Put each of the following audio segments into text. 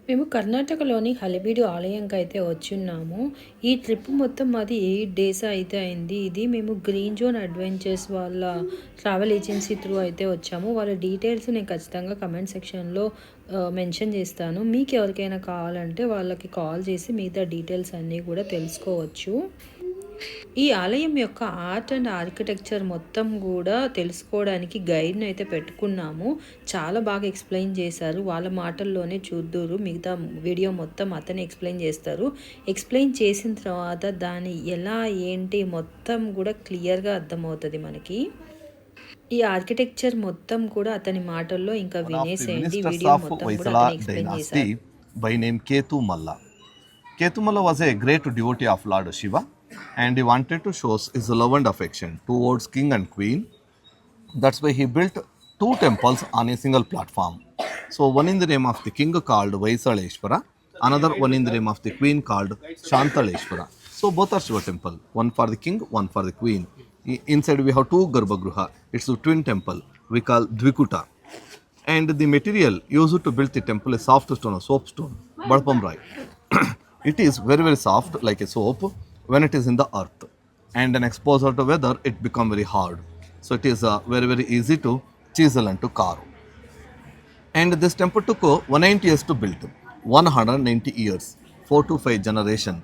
మేము కర్ణాటకలోని హలెబీడు ఆలయంకి అయితే వచ్చున్నాము. ఈ ట్రిప్ మొత్తం మాది 8 డేస్ అయితే అయింది. ఇది మేము గ్రీన్ జోన్ అడ్వెంచర్స్ వాళ్ళ ట్రావెల్ ఏజెన్సీ త్రూ అయితే వచ్చాము. వాళ్ళ డీటెయిల్స్ నేను ఖచ్చితంగా కమెంట్ సెక్షన్లో మెన్షన్ చేస్తాను. మీకు ఎవరికైనా కావాలంటే వాళ్ళకి కాల్ చేసి మిగతా డీటెయిల్స్ అన్నీ కూడా తెలుసుకోవచ్చు. ఈ ఆలయం యొక్క ఆర్ట్ అండ్ ఆర్కిటెక్చర్ మొత్తం కూడా తెలుసుకోవడానికి గైడ్ని అయితే పెట్టుకున్నాము. చాలా బాగా ఎక్స్ప్లెయిన్ చేశారు. వాళ్ళ మాటల్లోనే చూద్దురు. మిగతా వీడియో మొత్తం అతనే ఎక్స్ప్లెయిన్ చేస్తారు. ఎక్స్ప్లెయిన్ చేసిన తర్వాత దాని ఎలా ఏంటి మొత్తం కూడా క్లియర్గా అర్థమవుతుంది మనకి. ఈ ఆర్కిటెక్చర్ మొత్తం కూడా అతని మాటల్లో ఇంకా వినేసేయండి. వీడియో మొత్తం కూడా అతనే ఎక్స్ప్లెయిన్ చేశారు. By name Ketumalla. Ketumalla was a great devotee of Lord Shiva, and he wanted to show his love and affection towards king and queen. That's why he built two temples on a single platform. So one in the name of the king called Hoysaleshwara, another one in the name of the queen called Shantaleshwara. So both are Shiva temple, one for the king, one for the queen. Inside we have two Garbhagruha. It's a twin temple we call Dvikuta. And the material used to build the temple is soft stone, a soapstone, Badpam Rai. It is very very soft like a soap when it is in the earth, and an exposure to weather it become very hard. So it is very very easy to chisel and to carve. And this temple took 190 years to build, 190 years, 4 to 5 generation,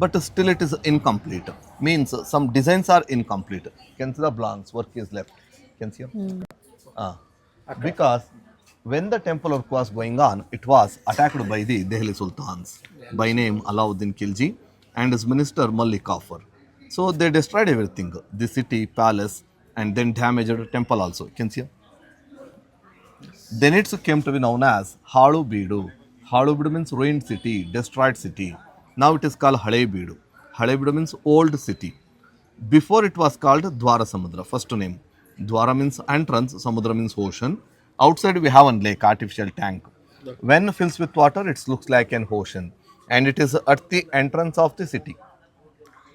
but still it is incomplete. Means some designs are incomplete. Can see the blanks, work is left. Can see? Because when the temple work was going on, it was attacked by the Delhi Sultans by name Alauddin Khilji and his minister Malik Kafur. So they destroyed everything, the city, palace, and then damaged the temple also. You can see. Then it came to be known as Halebidu. Halebidu means ruined city, destroyed city. Now it is called Halebidu. Halebidu means old city. Before it was called Dwara Samudra, first name. Dwara means entrance, Samudra means ocean. Outside we have one lake, artificial tank. When fills with water, it looks like an ocean, and it is at the entrance of the city.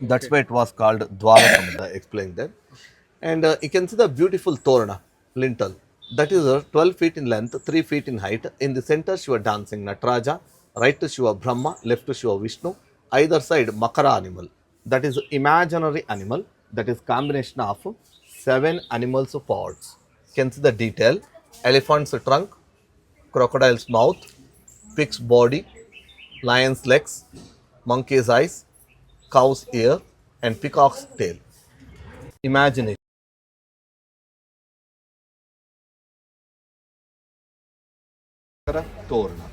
That's why it was called Dwara Samudra. Explained that. And you can see the beautiful torna lintel. That is 12 feet in length, 3 feet in height. In the center, Shiva dancing Nataraja. Right to Shiva Brahma, left to Shiva Vishnu. Either side, Makara animal. That is imaginary animal. That is combination of 7 animals' parts. You can see the detail. Elephant's trunk, crocodile's mouth, pig's body, lion's legs, monkey's eyes, cow's ear, and peacock's tail. Imagine it. Torna.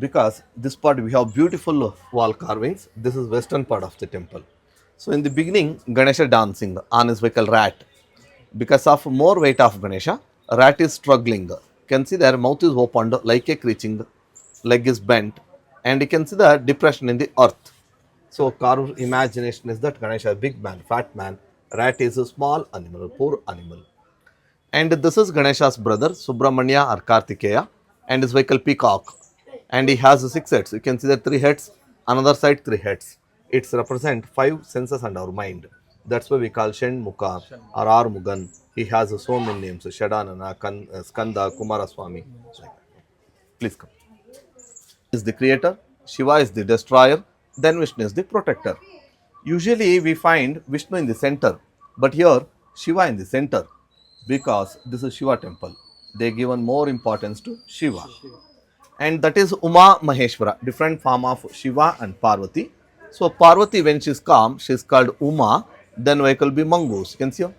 Because this part we have beautiful wall carvings. This is western part of the temple. So in the beginning, Ganesha dancing on his vehicle rat. Because of more weight of Ganesha, rat is struggling. You can see their mouth is opened like a creaking, leg is bent, and you can see the depression in the earth. So carved imagination is that Ganesha is a big man, fat man, rat is a small animal, poor animal. And this is Ganesha's brother, Subramanya or Kartikeya, and his vehicle peacock. And he has 6 heads. You can see the 3 heads, another side 3 heads. It's represent 5 senses and our mind. That's why we call Shen Mukha or Armugan. He has so many names, Shadanana, Skanda, Kumara Swami. Please come. Is the creator, Shiva is the destroyer, then Vishnu is the protector. Usually we find Vishnu in the center, but here Shiva in the center because this is Shiva temple. They given more importance to Shiva. And that is Uma Maheshwara, different form of Shiva and Parvati. So Parvati, when she is calm, she is called Uma. Then vehicle will be mongoose. You can see her.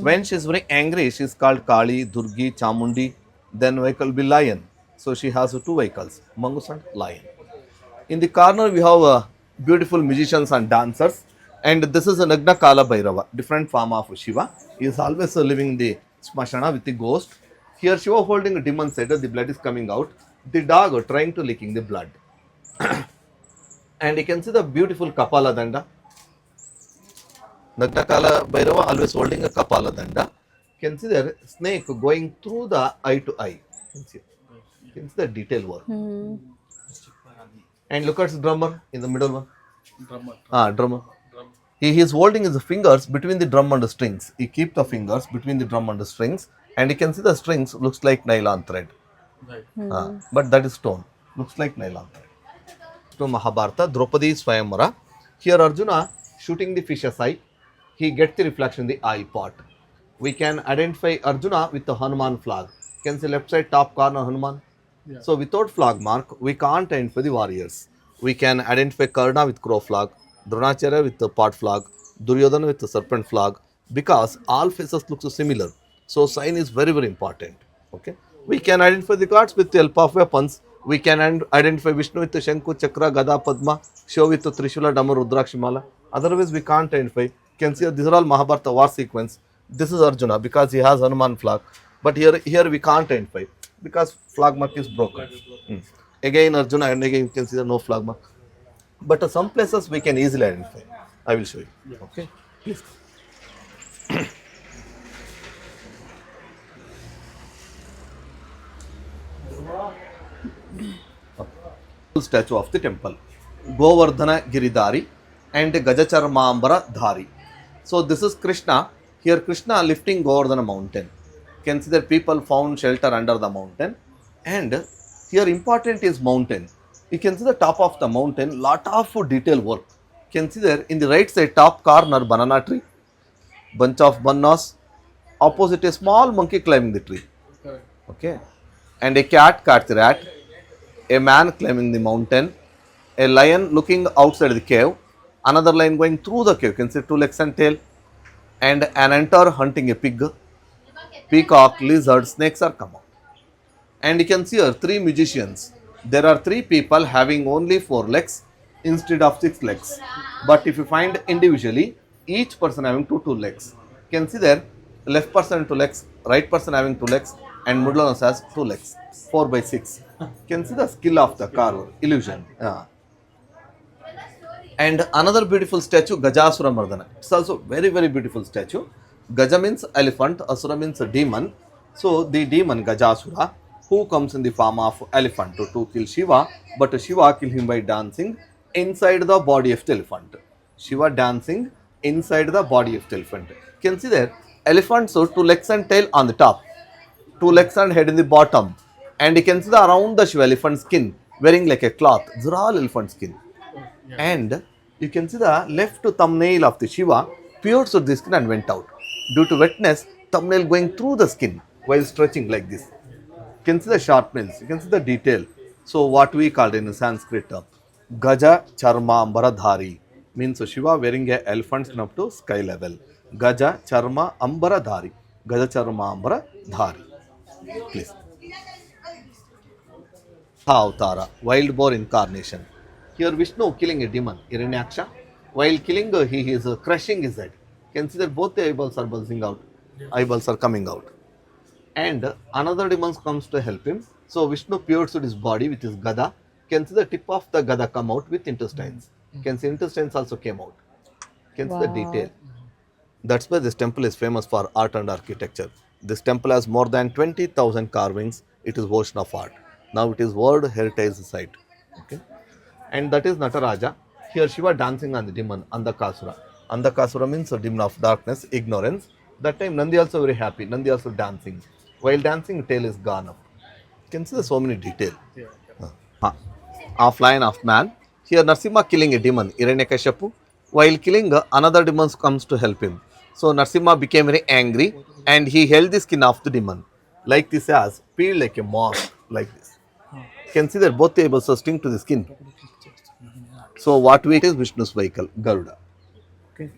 When she is very angry, she is called Kali, Durgi, Chamundi. Then vehicle will be lion. So she has 2 vehicles, mongoose and lion. In the corner we have beautiful musicians and dancers. And this is a Nagna Kala Bhairava, different form of Shiva. He is always living in the smashana with the ghost. Here Shiva holding a demon setter, the blood is coming out. The dog trying to licking the blood. And you can see the beautiful Kapala Danda. Nagtakala Bhairava always holding a Kapala Danda. You can see the snake going through the eye to eye. You can see the detail work. And look at the drummer in the middle one. Drummer. He is holding his fingers between the drum and the strings. He keep the fingers between the drum and the strings. And you can see the strings looks like nylon thread. But that is stone. Looks like nylon. To Mahabharata, Draupadi Swayamvara. Here Arjuna shooting the fish's eye. He gets the reflection in the eye pot. We can identify Arjuna with the Hanuman flag. Can see left side top corner Hanuman. So without flag mark, we can't identify the warriors. We can identify Karna with crow flag, Dronacharya with the pot flag, Duryodhana with the serpent flag, because all faces look so similar. So sign is very very important. Okay. We can identify the gods with the help of weapons. We can identify Vishnu with the Shanku, Chakra, Gada, Padma, Shiva with the Trishula, Dhamma, Rudrakshimala. Otherwise we can't identify. Can see these are all Mahabharata war sequence. This is Arjuna because he has Hanuman flag. But here we can't identify because flag mark is broken. Again Arjuna and again you can see the no flag mark. But some places we can easily identify. I will show you. Okay, please. Statue of the temple, Govardhana Giridhari and Gajacharmambara Dhari. So this is Krishna. Here Krishna lifting Govardhana mountain. Can see that people found shelter under the mountain. And here important is mountain. You can see the top of the mountain, lot of detail work. Can see there in the right side top corner banana tree, bunch of bananas. Opposite a small monkey climbing the tree. Okay. And a cat caught the rat. A man climbing the mountain, a lion looking outside the cave, another lion going through the cave, you can see two legs and tail, and an ant hunting a pig, peacock, lizard, snakes are come out. And you can see here three musicians. There are three people having only 4 legs instead of 6 legs. But if you find individually, each person having two legs. You can see there, left person 2 legs, right person having 2 legs, and middle one has 2 legs. 4 by 6. You can see the skill of the carver, illusion. And another beautiful statue, Gajasura Mardana. It's also very, very beautiful statue. Gaja means elephant, Asura means a demon. So the demon Gajasura, who comes in the form of elephant to kill Shiva, but Shiva kill him by dancing inside the body of the elephant. Shiva dancing inside the body of the elephant. You can see there, elephant, so 2 legs and tail on the top, 2 legs and head in the bottom. And you can see the around the Shiva elephant skin wearing like a cloth. These are all elephant skin. And you can see the left thumbnail of the Shiva pierced the skin and went out. Due to wetness, thumbnail going through the skin while stretching like this. You can see the sharp nails. You can see the detail. So what we called in Sanskrit, Gaja Charma Ambaradhari means Shiva wearing a elephant skin up to sky level. Gaja Charma Ambaradhari. Gaja Charma Ambaradhari. Please. Avtara, wild boar incarnation. Here Vishnu killing a demon, Hiranyaksha. While killing, he is crushing his head. Can see that both the eyeballs are buzzing out. Eyeballs are coming out. And another demon comes to help him. So Vishnu pierced his body with his gada. Can see the tip of the gada come out with intestines. Can see intestines also came out. Can see the detail. That's why this temple is famous for art and architecture. This temple has more than 20,000 carvings. It is ocean of art. Now it is World Heritage Site. Okay. And that is Nataraja. Here Shiva dancing on the demon, Andhakasura. Andhakasura means a demon of darkness, ignorance. That time Nandi also very happy. Nandi also dancing. While dancing, tail is gone up. You can see the so many detail. Offline of man. Here Narsimha killing a demon, Hiranyakashipu. While killing, another demon comes to help him. So Narsimha became very angry and he held the skin of the demon. Like this as, peeled like a moth, like this. You can see that both the eyeballs are sting to the skin. So what we is Vishnu's vehicle, Garuda. Okay.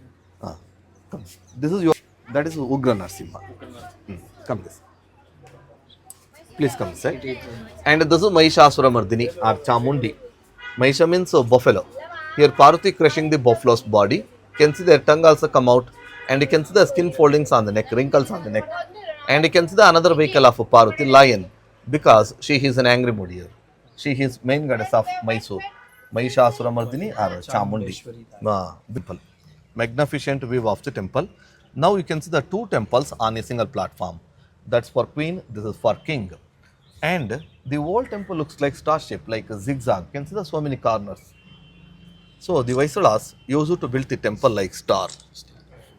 Come. This is your, that is Ugra Narsimha. Come this. Please come inside. And this is Mahishasura Mardini or Chamundi. Mahisha means buffalo. Here Parvati crushing the buffalo's body. You can see their tongue also come out. And you can see the skin foldings on the neck, wrinkles on the neck. And you can see the another vehicle of Parvati, lion. Because she is an angry mood here. She is main goddess of Mysore. Mahishasura Mardini or Chamundi. Magnificent view of the temple. Now you can see the 2 temples on a single platform. That's for queen, this is for king. And the whole temple looks like star shape, like a zigzag. You can see the so many corners. So the Vaisalas used to build the temple like star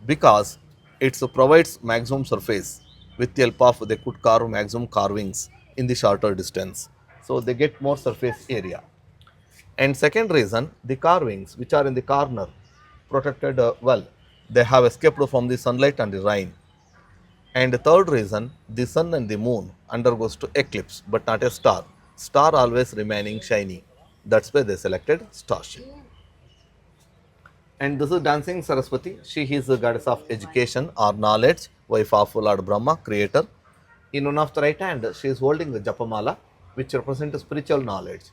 because it provides maximum surface. With the help of they could carve maximum carvings in the shorter distance. So they get more surface area. And second reason, the carvings which are in the corner protected well. They have escaped from the sunlight and the rain. And the third reason, the sun and the moon undergoes to eclipse, but not a star. Star always remaining shiny. That's why they selected star shape. And this is dancing Saraswati. She is the goddess of education or knowledge, wife of Lord Brahma, creator. In one of the right hand, she is holding the Japamala, which represents spiritual knowledge.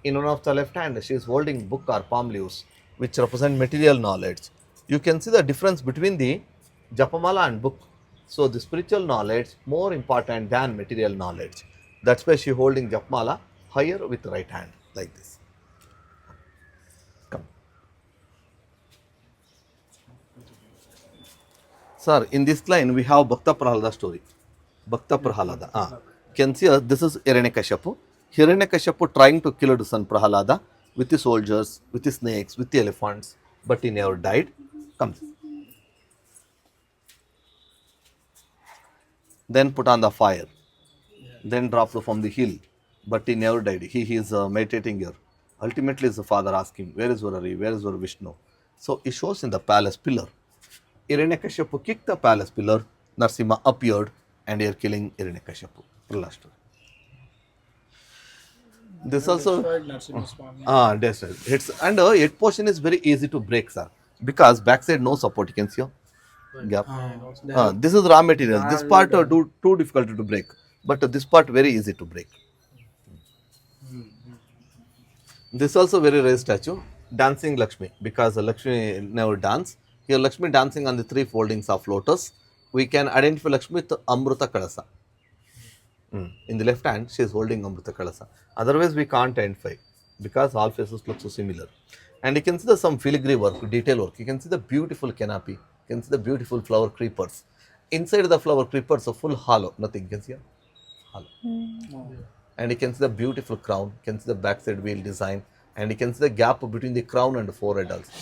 In one of the left hand, she is holding book or palm leaves, which represent material knowledge. You can see the difference between the Japamala and book. So the spiritual knowledge more important than material knowledge. That's why she holding Japamala higher with right hand like this. Come. Sir, in this line we have Bhakta Prahalada story. Bhakta Prahalada. Can see this is Hiranyakashipu. Hiranyakashipu trying to kill his son Prahalada with the soldiers, with the snakes, with the elephants, but he never died. Comes. Then put on the fire. Then dropped from the hill, but he never died. He is meditating here. Ultimately, his father asked him, "Where is your Hari? Where is your Vishnu?" So he shows in the palace pillar. Hiranyakashipu kicked the palace pillar. Narsimha appeared and they are killing Hiranyakashipu. Last story. This also that's right. It's and eight portion is very easy to break, sir, because backside no support. You can see here. Gap. This is raw material. This part too difficult to break, but this part very easy to break. This also very rare statue, dancing Lakshmi, because Lakshmi never dance. Here Lakshmi dancing on the three foldings of lotus. We can identify Lakshmi with Amruta Kalasa. In the left hand, she is holding Amruta Kalasa. Otherwise, we can't identify because all faces look so similar. And you can see some filigree work, detail work. You can see the beautiful canopy. You can see the beautiful flower creepers. Inside the flower creepers are full hollow. Nothing. You can see here? Hollow. And you can see the beautiful crown. You can see the backside wheel design. And you can see the gap between the crown and the forehead also.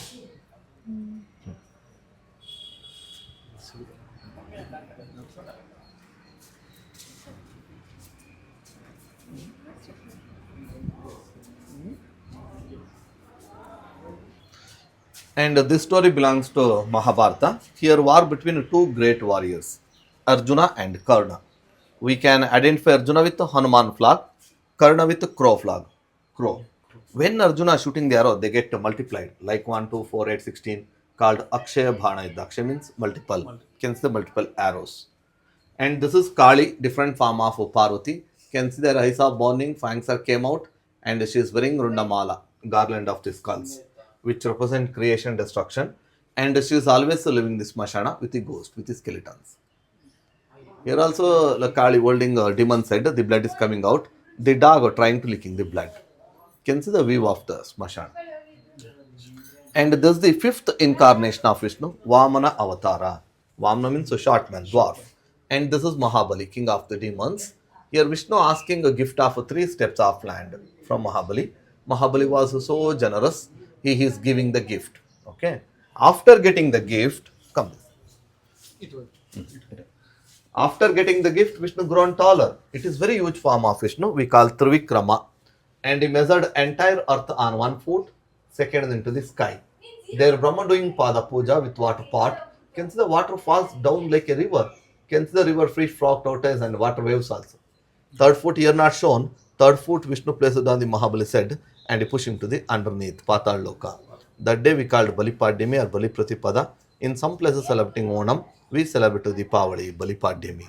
And this story belongs to Mahabharata. Here, war between two great warriors, Arjuna and Karna. We can identify Arjuna with the Hanuman flag, Karna with the crow flag. Crow. When Arjuna is shooting the arrow, they get multiplied, like 1, 2, 4, 8, 16, called Akshaya Bhana. Akshaya means multiple. Can see the multiple arrows. And this is Kali, different form of Parvati. Can see their eyes are burning, fangs are came out, and she is wearing Rundamala, garland of the skulls, which represent creation, destruction. And she is always living this Mashana with the ghost, with the skeletons. Here also, the Kali holding a demon head, the blood is coming out. The dog are trying to licking the blood. Can see the view of the Smashana. And this is the fifth incarnation of Vishnu, Vamana Avatara. Vamana means a short man, dwarf. And this is Mahabali, king of the demons. Here Vishnu asking a gift of 3 steps of land from Mahabali. Mahabali was so generous, he is giving the gift. Okay. After getting the gift, come. After getting the gift, Vishnu grown taller. It is very huge form of Vishnu. We call Trivikrama. And he measured entire earth on 1 foot, second into the sky. There Brahma doing Pada Puja with water pot. Can see the water falls down like a river. Can see the river fish, frog, tortoise and water waves also. Third foot here not shown. Third foot Vishnu placed on the Mahabali's head and he pushed him to the underneath, Patal Loka. That day we called Balipadyami or Bali Pratipada. In some places celebrating Onam, we celebrate the Pavadi, Balipadyami.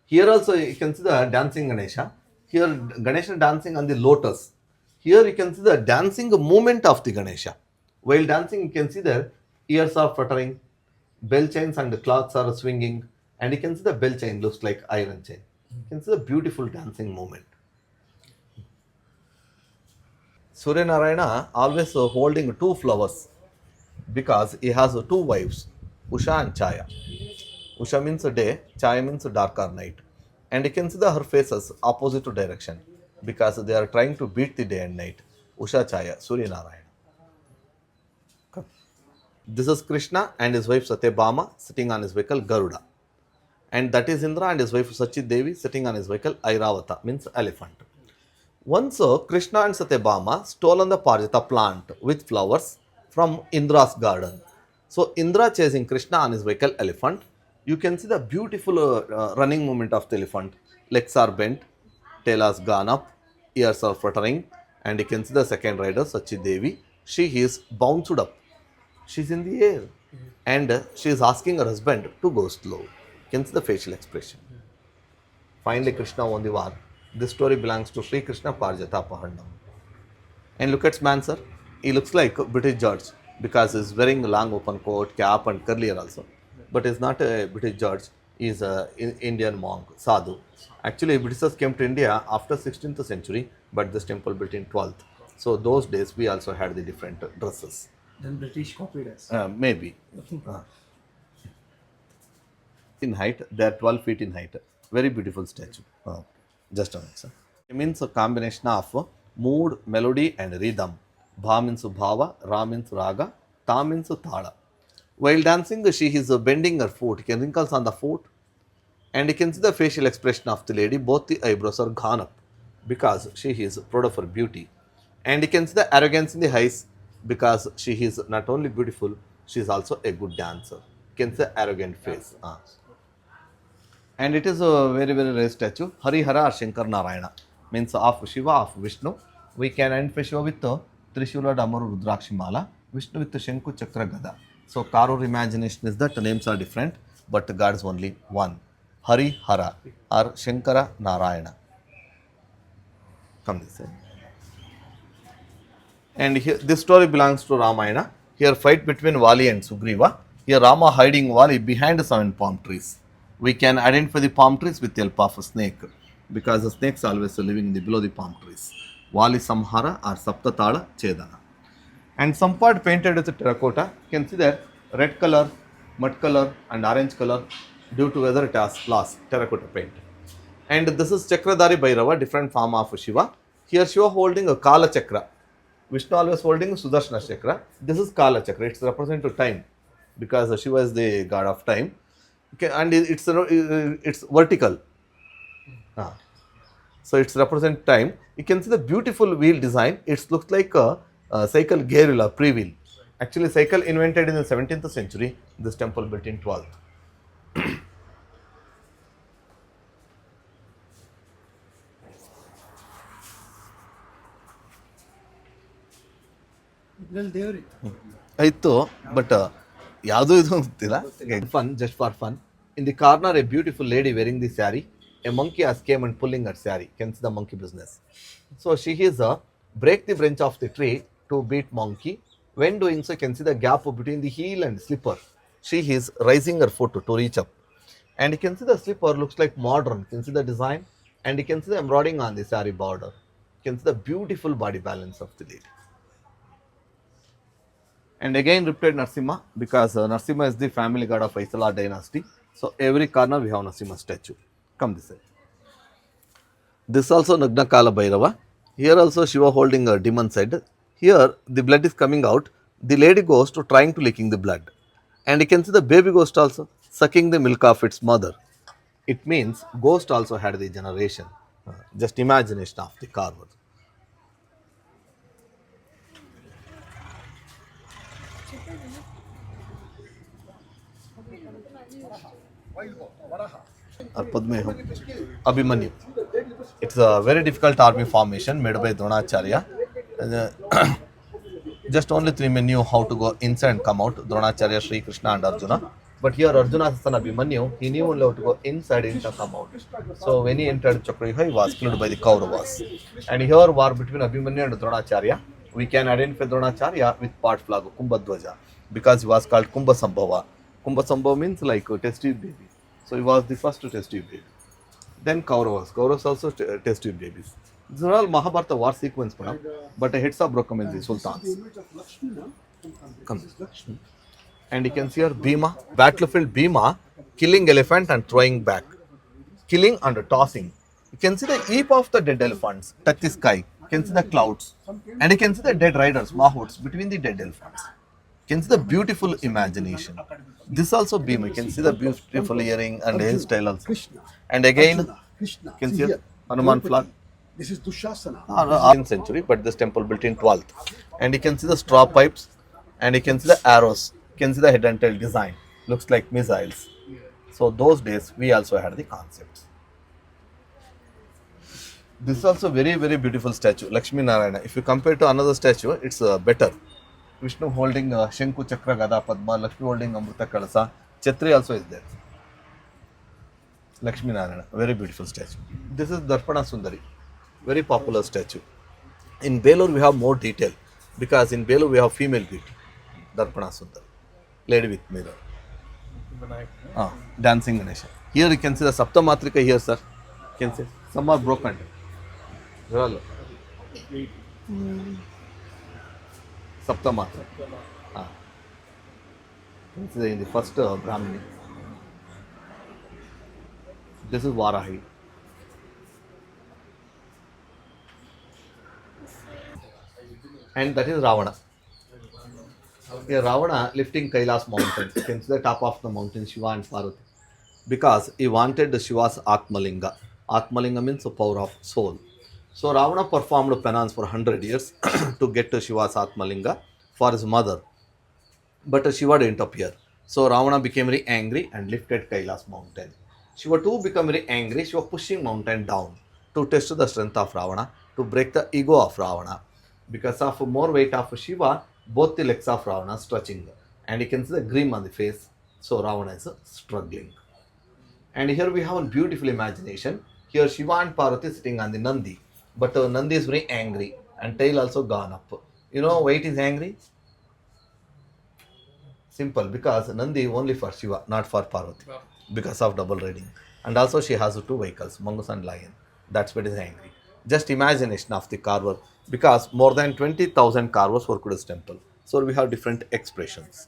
Here also you can see the dancing Ganesha. Here Ganesha dancing on the lotus. Here you can see the dancing movement of the Ganesha. While dancing you can see the ears are fluttering, bell chains and the cloths are swinging, and you can see the bell chain looks like iron chain. You can see the beautiful dancing movement. Surya Narayana always holding 2 flowers because he has 2 wives, Usha and Chaya. Usha means day, Chaya means dark or night. And you can see her faces opposite direction because they are trying to beat the day and night. Usha Chaya, Surya Narayana. This is Krishna and his wife Satyabhama sitting on his vehicle Garuda. And that is Indra and his wife Sachi Devi sitting on his vehicle Airavata, means elephant. Once Krishna and Satyabhama stolen the Parijata plant with flowers from Indra's garden. So Indra chasing Krishna on his vehicle elephant. You can see the beautiful running movement of the elephant. Legs are bent, tail has gone up, ears are fluttering, and you can see the second rider Sachi Devi. She is bounced up. She's in the air, and she is asking her husband to go slow. You can see the facial expression. Finally, Krishna won the war. This story belongs to Sri Krishna Parijata Pahandam. And look at man, sir. He looks like a British judge because he's wearing a long open coat, cap, and curly hair also. But he's not a British judge. He's an Indian monk, sadhu. Actually, Britishers came to India after 16th century, but this temple built in 12th. So those days we also had the different dresses. Then British copied us. Maybe. In height, they are 12 feet in height. Very beautiful statue. Just a minute, sir. It means a combination of mood, melody, and rhythm. Bha means bhava, ra means raga, ta means thala. While dancing, she is bending her foot. You can wrinkles on the foot. And you can see the facial expression of the lady. Both the eyebrows are gone up because she is proud of her beauty. And you can see the arrogance in the eyes because she is not only beautiful, she is also a good dancer. You can see the arrogant face. And it is a very, very rare statue. Harihara or Shankar Narayana means of Shiva, of Vishnu. We can identify Shiva with Trishula, Damaru, Rudrakshi Mala, Vishnu with Shanku, Chakra, Gada. So, Karur imagination is that names are different, but God is only one. Harihara or Shankara Narayana. Come this side. And here, this story belongs to Ramayana. Here, fight between Vali and Sugriva. Here, Rama hiding Vali behind 7 palm trees. We can identify the palm trees with the help of a snake because the snakes always living below the palm trees. Vali Samhara or Saptatala Chedana. And some part painted with terracotta. You can see that red color, mud color, and orange color due to whether it has lost terracotta paint. And this is Chakradhari Bhairava, different form of Shiva. Here Shiva holding a Kala Chakra. Vishnu always holding Sudarshana Chakra. This is Kala Chakra. It's represent to time because Shiva is the god of time. Okay, and it's vertical. So it's represent time. You can see the beautiful wheel design. It looks like a cycle gear wheel, a pre-wheel. Actually, cycle invented in the 17th century. This temple built in 12th. ಆಯಿತು but ಯಾವುದೂ ಇದು ಅಂತಿಲ್ಲ fun just for fun in the corner A beautiful lady varying the sari A monkey has came and pulling her saree. Can see the monkey business. So she is break the branch of the tree to beat monkey. When doing so, you can see the gap between the heel and slipper. She is raising her foot to reach up, and you can see the slipper looks like modern. You can see the design, and you can see the embroidering on the saree border. You can see the beautiful body balance of the lady. And again repeated Narsimha because Narsimha is the family god of Hoysala dynasty. So every corner we have Narsimha statue. Come this side. This also Nagna Kala Bhairava. Here also Shiva holding a demon's head. Here the blood is coming out. The lady goes to trying to licking the blood. And you can see the baby ghost also sucking the milk of its mother. It means ghost also had the generation. Just imagination of the carver. Or Padmeham, Abhimanyu. It's a very difficult army formation made by Dronacharya. Just only 3 men knew how to go inside and come out, Dronacharya, Sri Krishna and Arjuna. But here Arjuna's son Abhimanyu, he knew only how to go inside and come out. So when he entered Chakrayuga, he was killed by the Kauravas. And here war between Abhimanyu and Dronacharya. We can identify Dronacharya with part flag, Kumbhadwaja, because he was called Kumbhasambhava. Kumbhasambhava means like a test tube baby. So he was the first test tube baby. Then Kauravas. Kauravas also test tube babies. These are all Mahabharata war sequence, but the heads are broken in the sultans. Come. And you can see here Bhima, battlefield Bhima, killing elephant and throwing back. Killing and tossing. You can see the heap of the dead elephants touch the sky. You can see the clouds. And you can see the dead riders, mahouts, between the dead elephants. Can see the beautiful imagination. This also beam. You can see the beautiful earring and hairstyle also. Krishna. And again, Arjuna, Krishna. can See see here, Hanuman Draupadi. flag. This is Dushasana. 10th century, but this temple built in 12th. And you can see the straw pipes, and you can see the arrows. You can see the head and tail design. Looks like missiles. So those days we also had the concepts. This is also very beautiful statue, Lakshmi Narayana. If you compare to another statue, it's better. Vishnu holding Shanku Chakra Gada Padma, Lakshmi holding Amrita Kalasa, Chetri also is there. Lakshmi Narayana, very beautiful statue. This is Darpana Sundari, very popular statue. In Belur we have more detail because in Belur we have female beauty, Darpana Sundari, lady with mirror. Dancing Ganesha. Here you can see the Saptamatrika here, sir. You can see some are broken. Well, Saptamatra. You can see in the first Brahmini. This is Varahi. And that is Ravana. Here Ravana lifting Kailas mountain. You can see the top of the mountain, Shiva and Parvati. Because he wanted the Shiva's Atmalinga. Atmalinga means the power of soul. So Ravana performed penance for 100 years to get to Shiva's Atmalinga for his mother. But Shiva didn't appear. So Ravana became very angry and lifted Kailas mountain. Shiva too became very angry. She was pushing mountain down to test the strength of Ravana, to break the ego of Ravana. Because of more weight of Shiva, both the legs of Ravana stretching. And you can see the gleam on the face. So Ravana is struggling. And here we have a beautiful imagination. Here Shiva and Parvati sitting on the Nandi. But Nandi is very angry and tail also gone up. You know why it is angry? Simple, because Nandi only for Shiva, not for Parvati. Because of double riding. And also she has two vehicles, mongoose and lion. That's why it is angry. Just imagination of the carver. Because more than 20,000 carvers worked at this temple. So we have different expressions.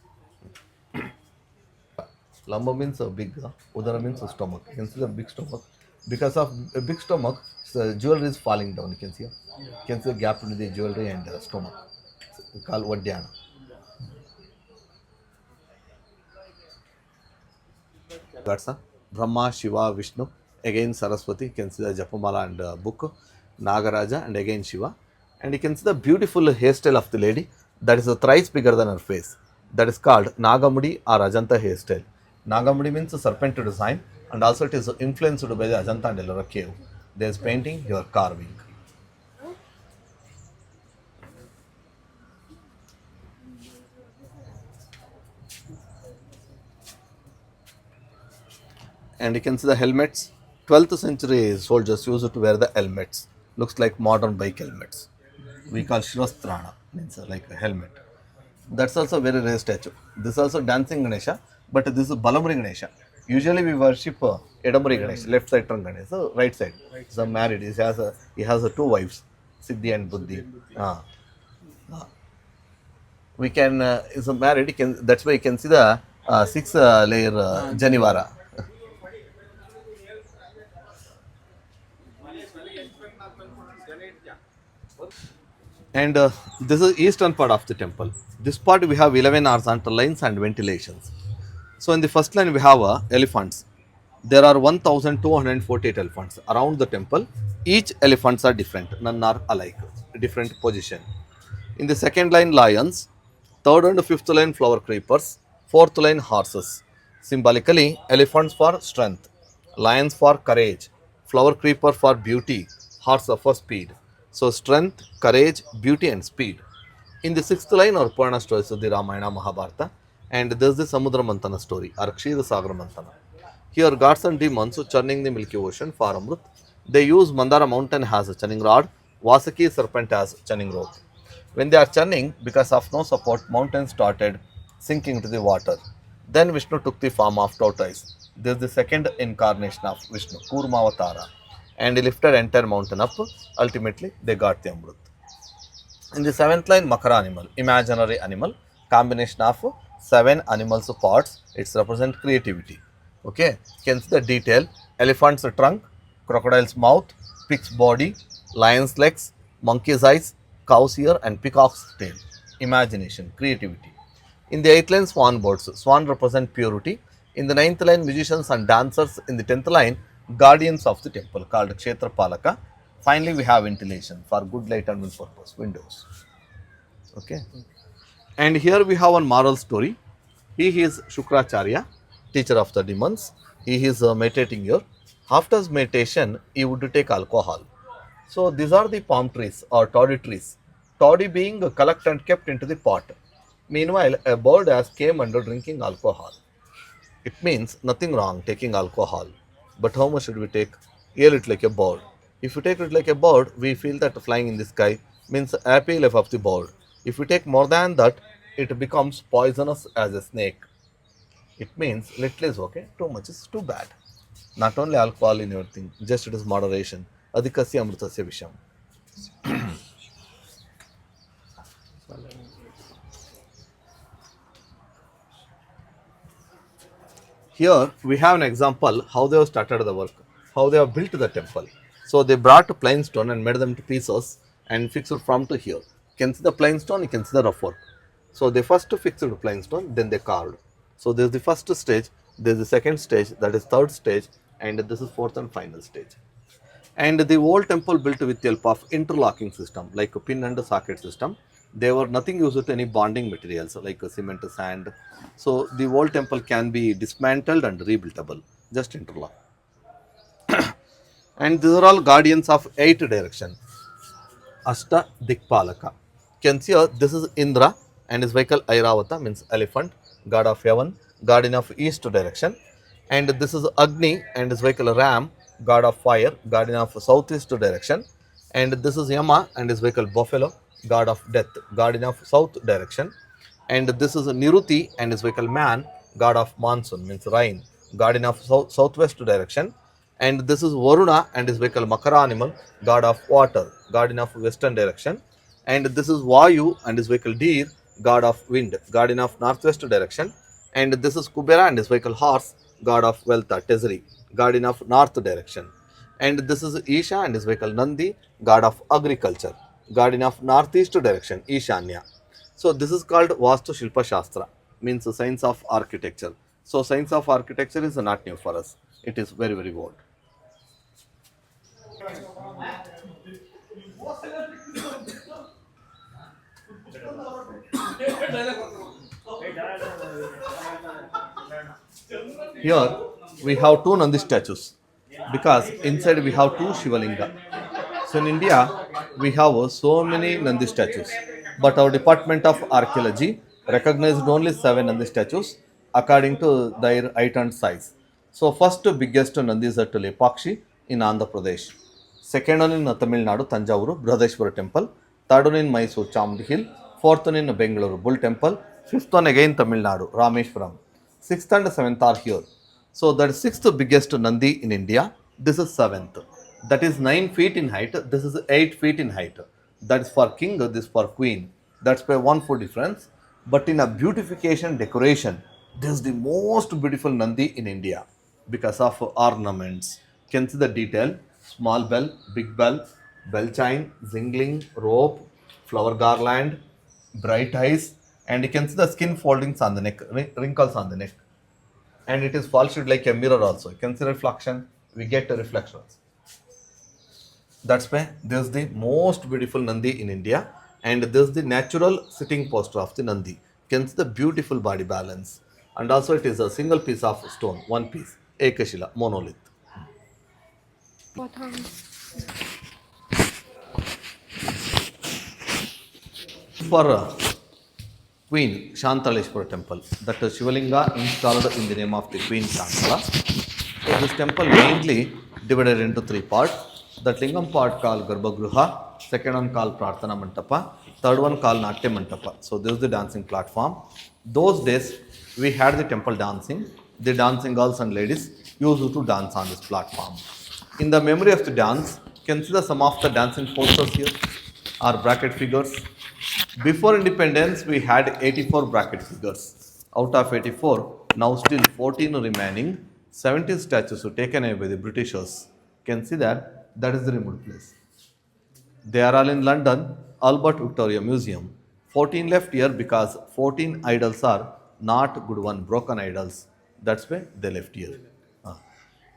Lamba means a big, Udara means a stomach. You can see the big stomach. Because of a big stomach, the jewelry is falling down. You can see. You can see the gap between the jewelry and the stomach. It's called Vadyana. Gods are Brahma, Shiva, Vishnu. Again Saraswati. You can see the Japamala and book. Nagaraja and again Shiva. And you can see the beautiful hairstyle of the lady. That is thrice bigger than her face. That is called Nagamudi or Ajanta hairstyle. Nagamudi means a serpent design, and also it is influenced by the Ajanta and Ellora cave. There is painting, here carving. And you can see the helmets. 12th century soldiers used to wear the helmets. Looks like modern bike helmets. We call Shirastrana, means like a helmet. That's also a very rare statue. This is also dancing Ganesha, but this is Balamuri Ganesha. Usually we worship Edamuri Ganesha, left side trunk Ganesha, so right side. He's married. He has two wives, Siddhi and Buddhi. We can is married. That's why you can see the six layer Janivara. And this is eastern part of the temple. This part we have 11 horizontal lines and ventilations. So in the first line we have elephants. There are 1248 elephants around the temple. Each elephants are different, none are alike, different position. In the second line lions, third and fifth line flower creepers, fourth line horses. Symbolically, elephants for strength, lions for courage, flower creeper for beauty, horse for speed. So strength, courage, beauty and speed. In the sixth line are Purana stories of the Ramayana Mahabharata, and there's the Samudra Mantana story, or Kshira Sagar Mantana. Here gods and demons churning the Milky Ocean for Amrut. They use Mandara mountain as a churning rod, Vasaki serpent as churning rope. When they are churning, because of no support, mountains started sinking into the water. Then Vishnu took the form of tortoise. This is the second incarnation of Vishnu, Kurmavatara. And he lifted entire mountain up. Ultimately, they got the Amrut. In the seventh line, Makara animal, imaginary animal, combination of 7 animals parts. It's represent creativity. Okay, you can see the detail: elephant's trunk, crocodile's mouth, pig's body, lion's legs, monkey's eyes, cow's ear, and peacock's tail. Imagination, creativity. In the 8th line, swan boats. Swan represent purity. In the 9th line, musicians and dancers. In the 10th line, guardians of the temple called Kshetrapalaka. Finally, we have ventilation for good light and wind purpose, windows. Okay. And here we have one moral story. He is Shukracharya, teacher of the demons. He is meditating here. After his meditation, he would take alcohol. So these are the palm trees or toddy trees. Toddy being collected and kept into the pot. Meanwhile, a bird has came under drinking alcohol. It means nothing wrong taking alcohol. But how much should we take? Hear it like a bird. If you take it like a bird, we feel that flying in the sky means happy life of the bird. If we take more than that, it becomes poisonous as a snake. It means little is okay, too much is too bad. Not only alcohol in everything, just it is moderation. Adhikasya amritasya visham. Here we have an example how they have started the work, how they have built the temple. So they brought a plain stone and made them to pieces and fixed it from to here. You can see the plain stone, you can see the rough work. So they first fixed the plain stone, then they carved. So this is the first stage, this is the second stage, that is third stage, and this is fourth and final stage. And the old temple built with the help of interlocking system like a pin and a socket system. They were nothing used with any bonding materials like cement, sand. So the old temple can be dismantled and rebuildable, just interlock. And these are all guardians of 8 direction. Ashta Dikpalaka. Can see here, this is Indra and his vehicle Airavata means elephant, god of heaven, guardian of east direction. And this is Agni and his vehicle Ram, god of fire, guardian of southeast direction. And this is Yama and his vehicle Buffalo, god of death, guardian of south direction. And this is Niruti and his vehicle Man, god of monsoon means rain, guardian of southwest direction. And this is Varuna and his vehicle Makara animal, god of water, guardian of western direction. And this is Vayu and his vehicle Deer, god of wind, guardian of northwest direction. And this is Kubera and his vehicle Horse, god of wealth, Tesri, guardian of north direction. And this is Isha and his vehicle Nandi, god of agriculture, guardian of northeast direction, Ishanya. So this is called Vastu Shilpa Shastra, means the science of architecture. So science of architecture is not new for us. It is very, very old. Here we have two Nandi statues because inside we have two Shivalinga. So in India we have so many Nandi statues, but our Department of Archaeology recognized only 7 Nandi statues according to their height and size. So first biggest Nandi is at Lepakshi in Andhra Pradesh. Second one in Tamil Nadu, Tanjavuru, Brihadeshwara temple. Third one in Mysore, Chamdi Hill. Fourth one in Bengaluru, Bull temple. Fifth one again Tamil Nadu, Rameshwaram. Sixth and seventh are here. So that is sixth biggest Nandi in India. This is seventh. That is 9 feet in height. This is 8 feet in height. That is for king, this for queen. That's by 1 foot difference. But in a beautification decoration, this is the most beautiful Nandi in India because of ornaments. Can see the detail: small bell, big bell, bell chime, jingling, rope, flower garland, bright eyes, and you can see the skin foldings on the neck, wrinkles on the neck. And it is polished like a mirror also. You can see reflection, we get reflections. That's why this is the most beautiful Nandi in India, and this is the natural sitting posture of the Nandi. You can see the beautiful body balance, and also it is a single piece of stone, one piece, Ekashila, monolith. For Queen Shantaleshwara temple, that is Shivalinga installed in the name of the Queen Shantala. So this temple mainly divided into 3 parts. That lingam part called Garbhagruha, second one called Prarthana Mantapa, third one called Natya Mantapa. So this is the dancing platform. Those days we had the temple dancing. The dancing girls and ladies used to dance on this platform. In the memory of the dance, consider some of the dancing posters here are bracket figures. Before independence, we had 84 bracket figures. Out of 84, now still 14 remaining. 17 statues were taken away by the Britishers. Can see that is the removed place. They are all in London, Albert Victoria Museum. 14 left here because 14 idols are not good one, broken idols. That's why they left here.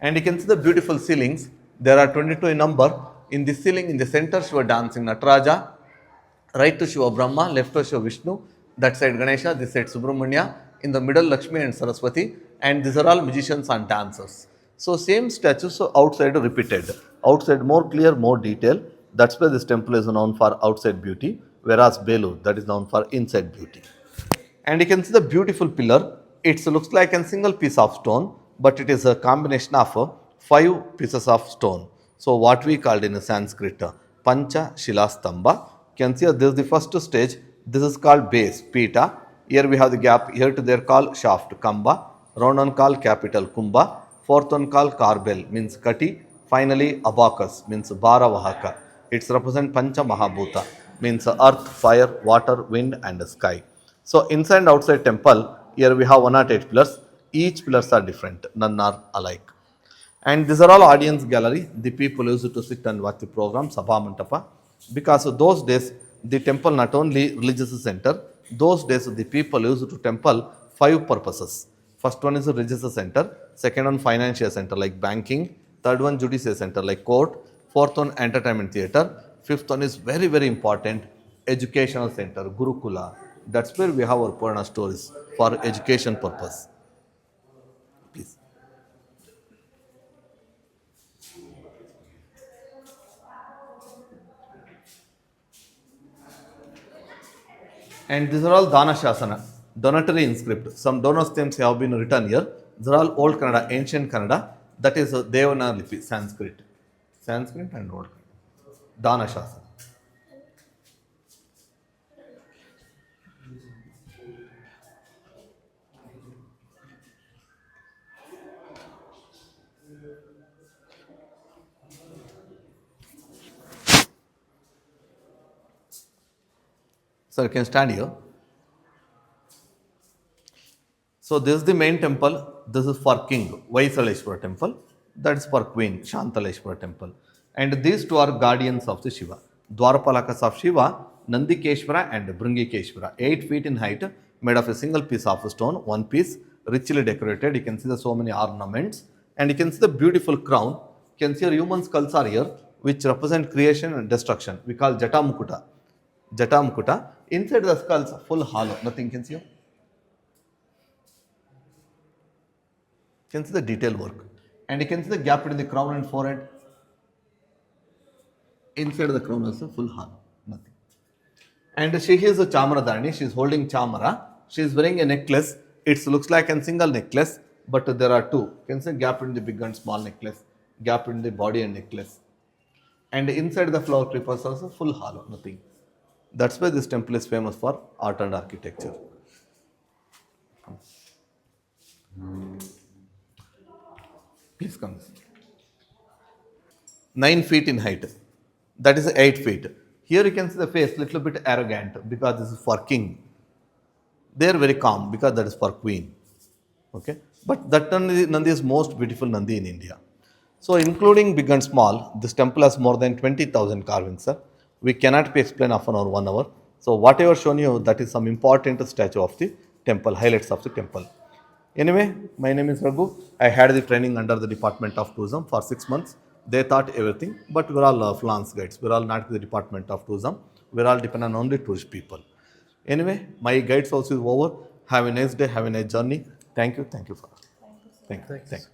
And you can see the beautiful ceilings. There are 22 in number. In the ceiling, in the center, Shiva dancing Nataraja. Right to Shiva Brahma, left to Shiva Vishnu. That side Ganesha, this side Subramanya. In the middle, Lakshmi and Saraswati. And these are all magicians and dancers. So same statues outside repeated. Outside more clear, more detail. That's why this temple is known for outside beauty. Whereas belur, that is known for inside beauty. And you can see the beautiful pillar. It looks like a single piece of stone, but it is a combination of 5 pieces of stone. So what we called in Sanskrit Pancha Shilastamba. You can see this is the first stage. This is called base, Pita. Here we have the gap. Here to there called shaft, Kamba. Round one called capital, Kumbha. Fourth one called Karbel, means Kati. Finally, Abacus, means Bharavahaka. It's represent Pancha Mahabhuta, means earth, fire, water, wind and sky. So inside and outside temple, here we have 108 pillars. Each pillars are different, none are alike. And these are all audience gallery. The people used to sit and watch the program, Sabha Mantapa. Because of those days, the temple not only religious center, those days the people used to temple 5 purposes. First one is a religious center, second one financial center like banking, third one judicial center like court, fourth one entertainment theater, fifth one is very very important, educational center, Gurukula. That's where we have our Purana stories for education purpose. Please. And these are all Dana Shasana, donatory inscript. Some donors' names have been written here. These are all Old Kannada, ancient Kannada. That is Devanagari Lipi, Sanskrit. Sanskrit and Old Kannada. Dana Shasana. So you can stand here. So this is the main temple. This is for king, Hoysaleshwara temple. That is for queen, Shantaleshwara temple. And these two are guardians of the Shiva. Dwarapalakas of Shiva, Nandikeshwara and Bringikeshwara. 8 feet in height, made of a single piece of stone, one piece, richly decorated. You can see the so many ornaments. And you can see the beautiful crown. You can see human skulls are here, which represent creation and destruction. We call Jatamukuta. Jatamukuta. Inside the skulls, full hollow. Nothing can see. You can see the detail work. And you can see the gap between the crown and forehead. Inside the crown also full hollow. Nothing. And she is a Chamaradani. She is holding Chamara. She is wearing a necklace. It looks like a single necklace, but there are 2. You can see gap between the big and small necklace. Gap between the body and necklace. And inside the flower creepers also full hollow. Nothing. That's why this temple is famous for art and architecture. Please come. 9 feet in height. That is 8 feet. Here you can see the face little bit arrogant because this is for king. They are very calm because that is for queen. Okay. But that Nandi is most beautiful Nandi in India. So including big and small, this temple has more than 20,000 carvings, sir. We cannot be explained half an hour, 1 hour. So whatever shown you, that is some important statue of the temple, highlights of the temple. Anyway, my name is Raghu. I had the training under the Department of Tourism for 6 months. They taught everything, but we're all freelance guides. We're all not the Department of Tourism. We're all dependent on only tourist people. Anyway, my guides also is over. Have a nice day. Have a nice journey. Thank you. Thank you for. Thank you. Thank you.